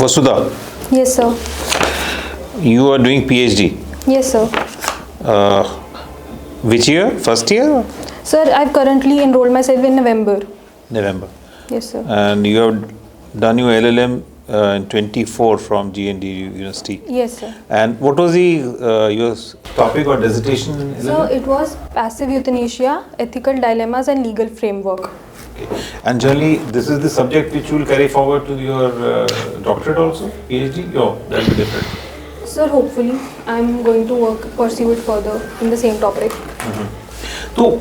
Vasudha, Yes, sir. you are doing PhD. Yes, sir. Which year? First year? Sir, I've currently enrolled myself in November. November. Yes, sir. And you have done your LLM in 24 from GND University. Yes, sir. And what was your topic or dissertation in So LLM? it was passive euthanasia, ethical dilemmas and legal framework. Okay. And generally, this is the subject which you will carry forward to your doctorate also, PhD? No, that will be different. Sir, hopefully I'm going to pursue it further in the same topic. So,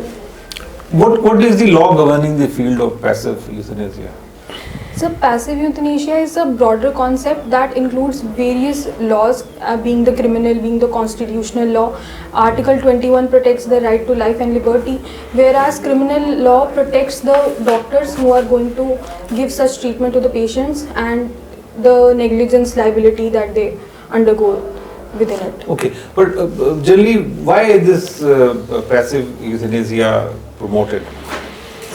what is the law governing the field of passive euthanasia? So passive euthanasia is a broader concept that includes various laws, being the criminal, being the constitutional law. Article 21 protects the right to life and liberty, whereas criminal law protects the doctors who are going to give such treatment to the patients and the negligence liability that they undergo within it. Okay, but generally, why this passive euthanasia promoted?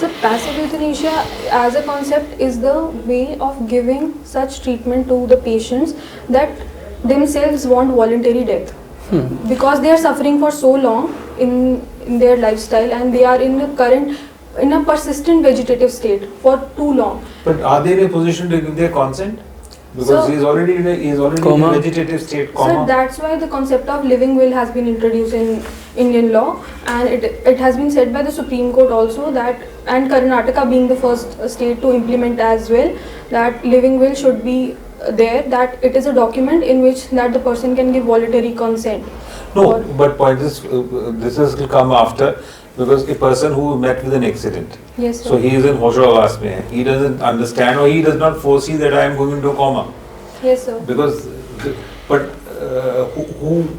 So passive euthanasia as a concept is the way of giving such treatment to the patients that themselves want voluntary death. Because they are suffering for so long in their lifestyle and they are in a persistent vegetative state for too long. But are they in a position to give their consent? Because So- he is already in a vegetative state, So that's why the concept of living will has been introduced in Indian law, and it has been said by the Supreme Court also that, and Karnataka being the first state to implement as well, that living will should be there, that it is a document in which that the person can give voluntary consent. No, Or- but point is, this has to come after, because a person who met with an accident, Yes, sir. so he is in hoshoavas mein, he doesn't understand or he does not foresee that I am going into a coma. Yes, sir. Because, but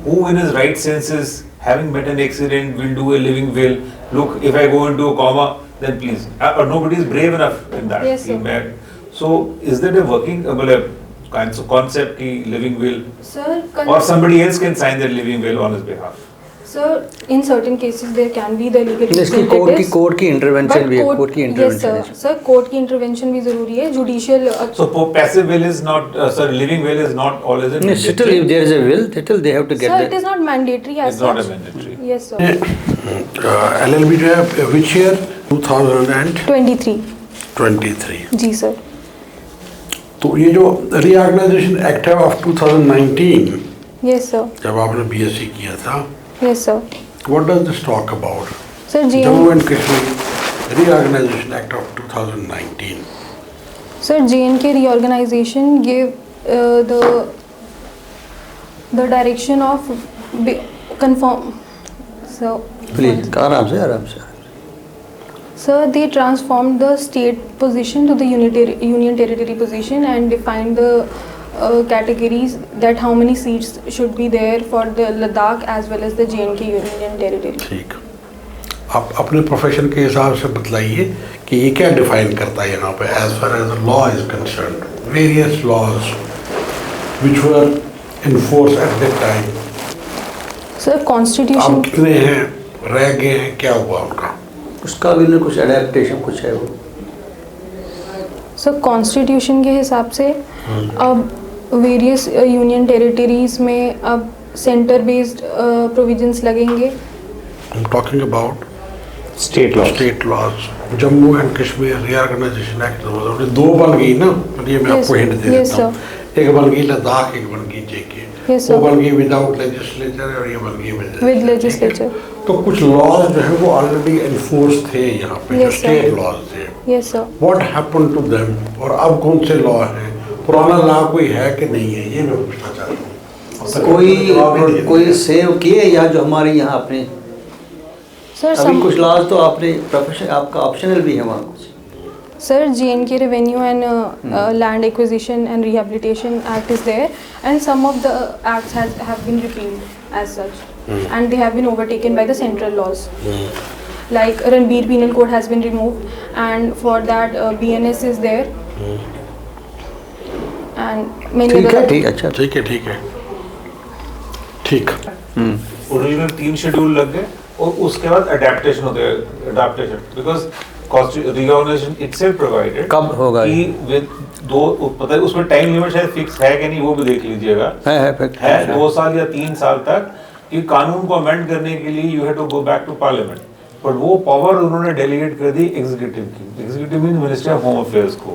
who in his right senses, having met an accident, will do a living will, look, if I go into a coma, then please. Or nobody is brave enough in that. Yes, sir. So, is that a working concept, ki living will? Sir, Or somebody else can sign that living will on his behalf? Sir, in certain cases there can be the legal इसकी court की intervention भी है, court की yes intervention sir, sir, court की intervention भी जरूरी है, judicial. So passive will is not, living will is not always a है. Still, if there is a will, still they have to get Sir, that. it is not mandatory as It's not a such. mandatory. Yes sir. LLB जो है which year 2023 23. Ji sir. तो ये जो reorganisation act है of 2019 Yes sir. जब आपने BSc किया था, Yes sir. What does this talk about? Sir, Jammu and Kashmir reorganisation act of 2019. Sir, J&K reorganization gave the direction of conform. So. Please, आराम से. Sir, they transformed the state position to the union territory position and defined the categories that how many seats should be there for the Ladakh as well as the J&K union territory. ठीक, आप अपने profession के हिसाब से बतलाइए कि ये क्या define करता है यहाँ पे as far as law is concerned, various laws which were in force at that time. Sir, constitution. अब कितने हैं, रह गए हैं, क्या हुआ उनका? उसका भी ना कुछ एडेप्टेशन कुछ है वो. सर, कॉन्स्टिट्यूशन के हिसाब से अब वेरियस यूनियन टेरिटरीज में अब सेंटर बेस्ड प्रोविजंस लगेंगे. I am talking about State law. State laws. Jammu and Kashmir reorganisation act दो बन गई ना, ये मैं Yes, आपको हिंट दे yes, देता हूँ. एक बन गई लद्दाख, एक बन गई जेके. Yes, वो sir. बन गई विदाउट लेजिस्लेचर और ये बन गई With legislature. तो कुछ लॉज जो है वो ऑलरेडी एनफोर्स थे यहाँ पे, जो Yes, sir. स्टेट लॉज थे. Yes sir. What happened to them, और अब कौन से लॉ हैं? पुराना लॉ कोई है कि नहीं है, ये मैं पूछना चाहता हूँ. अब तक कोई सेव किए या जो हमारे यहाँ अपने सर, अभी कुछ लॉज तो आपने प्रोफेशन आपका ऑप्शनल भी है वहाँ कुछ. Sir, J&K Revenue and Land Acquisition and Rehabilitation Act is there, and some of the acts have been repealed as such, and they have been overtaken by the central laws. Like Ranbir Penal Code has been removed, and for that BNS is there, and many ठीक है, other. ठीक अच्छा. ठीक है, ठीक है, ठीक. Original 3 schedule लग गए और उसके बाद अडेप्टेशन होते हैं, adaptation because reorganization itself provided कब होगा कि ये? with पता है उसमें टाइम लिमिट शायद फिक्स है कि नहीं, वो भी देख लीजिएगा। है फैक्ट है 2 साल या 3 साल तक कि कानून को अमेंड करने के लिए you have to go back to parliament, but वो पावर उन्होंने डेलीगेट कर दी एग्जीक्यूटिव की। Executive mean minister of home affairs को।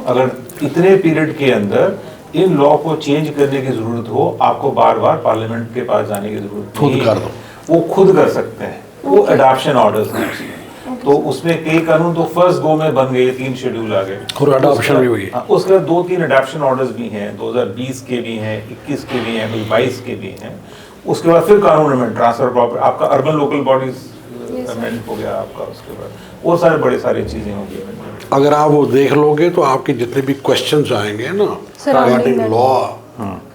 अगर इतने पीरियड के अंदर इन लॉ को चेंज करने की जरूरत हो, आपको बार बार पार्लियामेंट के पास जाने की जरूरत खुद नहीं है। कर दो। वो खुद कर सकते हैं, वो अडॉप्शन ऑर्डर्स हैं। तो उसमें कई कानून तो फर्स्ट गो में बन गए, 3 शेड्यूल आ गए और adoption भी हुई है। हाँ, उसके बाद 2-3 अडॉप्शन ऑर्डर्स भी हैं, 2020 के भी हैं, 21 के भी हैं, 22 के भी हैं। उसके बाद फिर कानून में ट्रांसफर प्रॉपर्टी, आपका अर्बन लोकल बॉडीज अमेंड हो गया आपका, उसके बाद और सारे सारी चीजें होंगी। अगर आप वो देख लोगे तो आपके जितने भी क्वेश्चंस आएंगे ना रिगार्डिंग लॉ,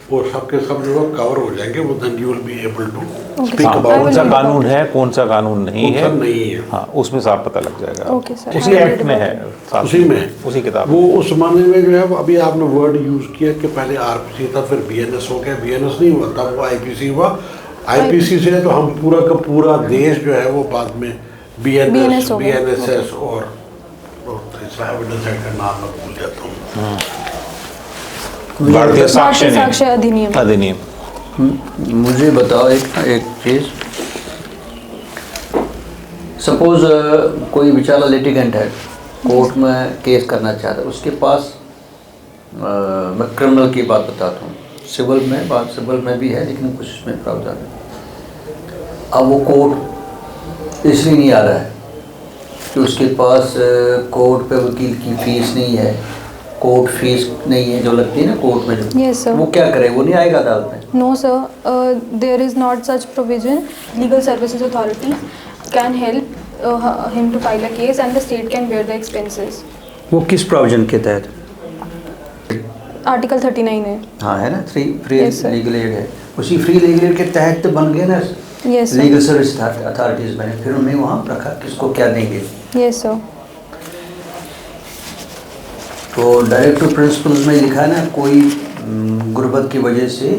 वो सबके सब जो कवर हो जाएंगे, वो then you will be able to speak हाँ, अबाउट कौन सा कानून है, कौन सा कानून नहीं है, नहीं है। हाँ उसमें साफ पता लग जाएगा। ओके सर, उसी एक्ट में है, साथ उसी में उसी किताब वो उस जमाने में जो है, अभी आपने वर्ड यूज किया कि पहले आरपीसी था, फिर बीएनएस हो गया, बीएनएस नहीं हुआ तब वो आईपीसी हुआ, आईपीसी से तो हम पूरा का पूरा देश जो है वो बाद में बीएनएस, हो गया। बीएनएसएस और तीसरा एविडेंस एक्ट का नाम मैं भूल जाता हूँ, भारतीय साक्ष्य साक्ष्य अधिनियम। मुझे बताओ एक चीज़, सपोज कोई बेचारा लिटिगेंट है, कोर्ट में केस करना चाहता है, उसके पास मैं क्रिमिनल की बात बताता हूँ, सिविल में भी है लेकिन कुछ इसमें प्रावधान है। अब वो कोर्ट इसलिए नहीं आ रहा है कि उसके पास कोर्ट पे वकील की फीस नहीं है, कोर्ट फीस नहीं है जो लगती है ना कोर्ट में जो, Yes, sir. वो क्या करे, वो नहीं आएगा अदालत में। No sir, there is not such provision. Legal Services Authority can help him to file a case and the state can bear the expenses. वो किस प्रोविजन के तहत? Article 39 है। हाँ है ना, free Yes, sir. Legal aid है, उसी फ्री लीगल एड के तहत तो बन गए ना Yes, sir. Legal service authorities बने, फिर उन्हें वहाँ रखा किसको क्या देंगे। Yes sir. तो डायरेक्ट टू प्रिंसिपल्स में लिखा है ना, कोई गुर्बत की वजह से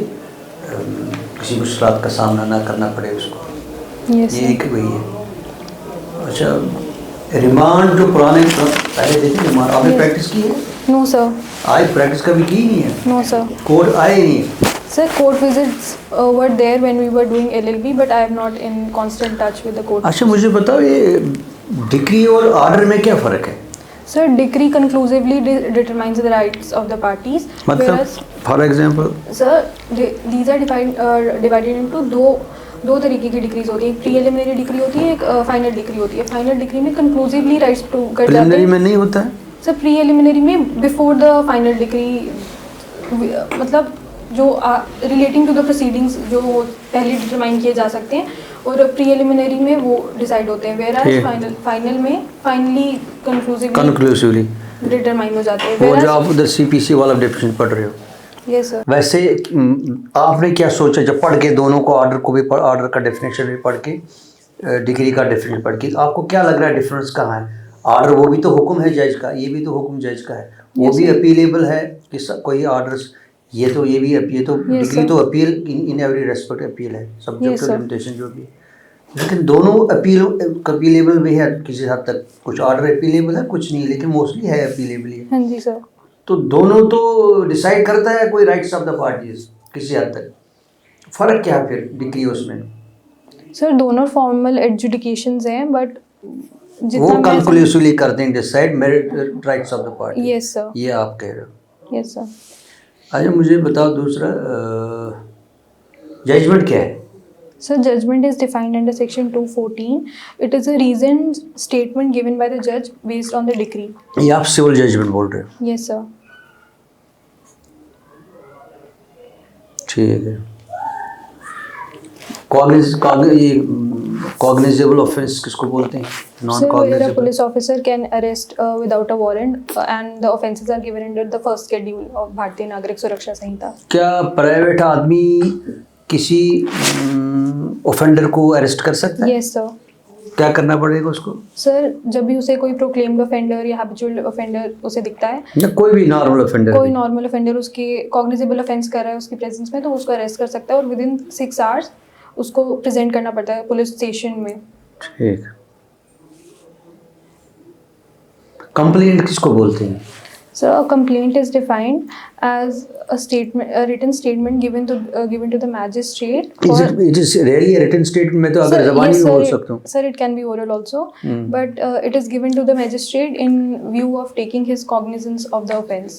किसी मुश्किलात का सामना ना करना पड़े उसको, Yes ये sir. एक वही है। अच्छा, रिमांड जो पुराने पहले देते रिमांड आपने Yes. प्रैक्टिस की है? No sir. आज प्रैक्टिस कभी की नहीं है, No sir. कोर्ट आए ही नहीं। Sir, court visits were there when we were doing LLB, but I am not in constant touch with the court. अच्छा मुझे बताओ, ये डिक्री और ऑर्डर में क्या फ़र्क है? Sir, decree conclusively determines the rights of the parties. मतलब Whereas, for example sir, these are divided into दो तरीके की डिक्रीज होती है। एक प्रीलिमिनरी डिक्री होती है, एक फाइनल डिक्री होती है। फाइनल डिक्री में कंक्लूसिवली राइट्स प्रूव कर जाते प्रिलिमिनरी हैं। में नहीं होता है? सर, प्रीलिमिनरी में बिफोर द फाइनल डिक्री, मतलब जो रिलेटिंग टू द प्रोसीडिंग्स जो पहले डिटरमाइन किए जा सकते हैं, और प्रीलिमिनरी में वो डिसाइड होते हैं, वेयर फाइनल में फाइनली कंक्लूसिवली डिटरमाइन हो जाते हैं। वो जो आप उधर सीपीसी वाला डिफिनेशन पढ़ रहे हो, यस सर। वैसे आपने क्या सोचा जब पढ़ के दोनों को, ऑर्डर को भी ऑर्डर का डेफिनेशन भी पढ़ के, डिग्री का डेफिनेशन पढ़ के, आपको क्या लग रहा है डिफरेंस कहाँ है? ऑर्डर वो भी तो हुक्म है जज का, ये भी तो हुक्म जज का है, वो भी अपीलेबल है कि कोई ऑर्डर्स, ये तो डिग्री तो appeal in every respect appeal है, सब्जेक्ट टू लिमिटेशन जो भी है, लेकिन दोनों अपीलेबल भी है किसी हद तक, कुछ ऑर्डर अपीलेबल है कुछ नहीं, लेकिन मोस्टली है अपीलेबल ही। हाँ जी सर। तो दोनों तो डिसाइड करता है कोई राइट्स ऑफ द पार्टीज किसी हद तक, फर्क क्या है फिर डिग्री उसमें? सर, दोनों फॉर्मल एडजुडिकेशंस हैं, बट वो कंक्लूसिवली करते हैं decide merit rights of the party. Yes sir. ये आप कह रहे हो? Yes sir. अच्छा मुझे बताओ दूसरा, जजमेंट क्या है? Sir, judgment is defined under section 214. It is a reasoned statement given by the judge based on the decree. ये आप सिविल जजमेंट बोल रहे हो? Yes sir. ठीक है। कॉग्निजेबल ऑफेंस किसको बोलते हैं? Non Sir, where a cognizable? police officer can arrest without a warrant and the offences are given under the first schedule of भारतीय नागरिक सुरक्षा संहिता. क्या प्राइवेट आदमी किसी ऑफेंडर को अरेस्ट कर सकता है? Yes sir. क्या करना पड़ेगा उसको? सर, जब भी उसे कोई प्रोक्लेम्ड ऑफेंडर या हैबिचुअल ऑफेंडर उसे दिखता है, या कोई भी नॉर्मल ऑफेंडर, कोई नॉर्मल ऑफेंडर उसके कॉग्निजेबल ऑफेंस कर रहा है उसकी प्रेजेंस में, तो उसको अरेस्ट कर सकता है और विद इन 6 आवर्स उसको प्रेजेंट करना पड़ता है पुलिस स्टेशन में। ठीक। कंप्लेंट किसको बोलते हैं? So a complaint is defined as a written statement given to the magistrate. It is really a written statement में तो अगर ज़बानी भी बोल सकता हूँ. Sir, it can be oral also, but it is given to the magistrate in view of taking his cognizance of the offence.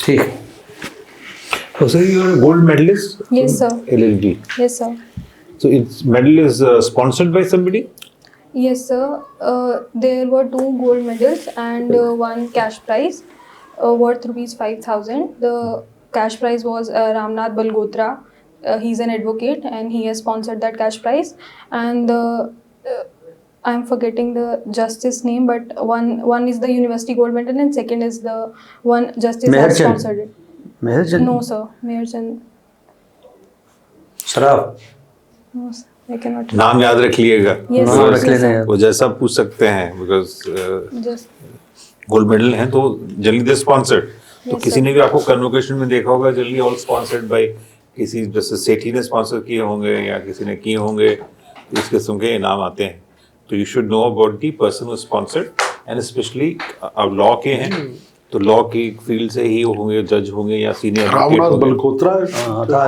ठीक. So, sir, you are a gold medalist? Yes, sir. LLB. Yes, sir. So, its medal is sponsored by somebody? Yes, sir. There were 2 gold medals and 1 cash prize worth rupees 5,000. The cash prize was Ramnath Balgotra. He's an advocate and he has sponsored that cash prize. And I'm forgetting the justice name, but one is the university gold medal and second is the one justice has sponsored it. Mehar Chand. No, sir. Meher Chand. शराब. No, sir. I cannot. नाम याद रख लिएगा. Yes, नाम sir. रख लेना यार. वो जैसा पूछ सकते हैं बिकॉज Just. गोल्ड मेडल हैं तो जनरली दे स्पॉन्सर्ड. तो Yes, किसी sir. ने भी आपको कन्वोकेशन में देखा होगा जनरली ऑल स्पॉन्सर्ड बाय किसी जैसे सेठी ने स्पॉन्सर किए होंगे या किसी ने किए होंगे. इस किस्म के इनाम आते हैं. तो you should know about the person who sponsored and specially अब लॉ के हैं तो लॉ की फील्ड से ही होंगे जज होंगे या सीनियर रामनाथ बलकोत्रा. हाँ था.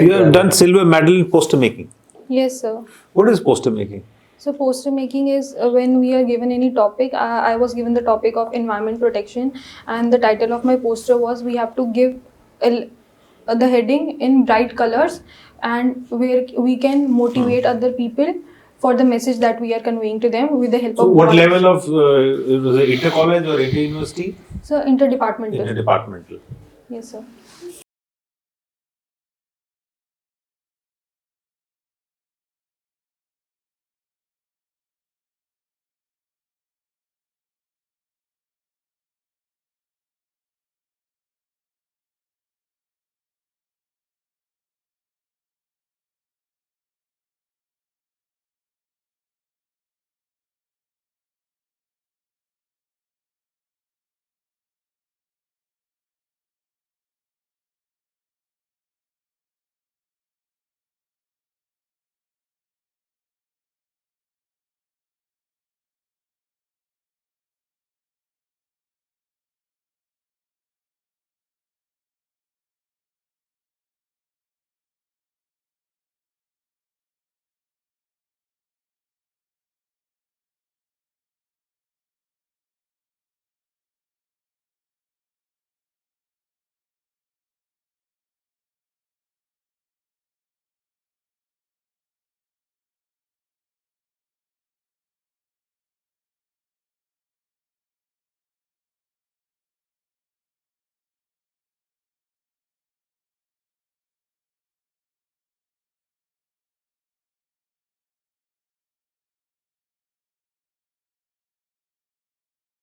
You have done silver medal in poster making. Yes, sir. What is poster making? So poster making is when we are given any topic. I was given the topic of environment protection, and the title of my poster was we have to give the heading in bright colors, and where we can motivate other people for the message that we are conveying to them with the help So of. what level of was it inter college or inter university? So interdepartmental. Interdepartmental. Yes, sir.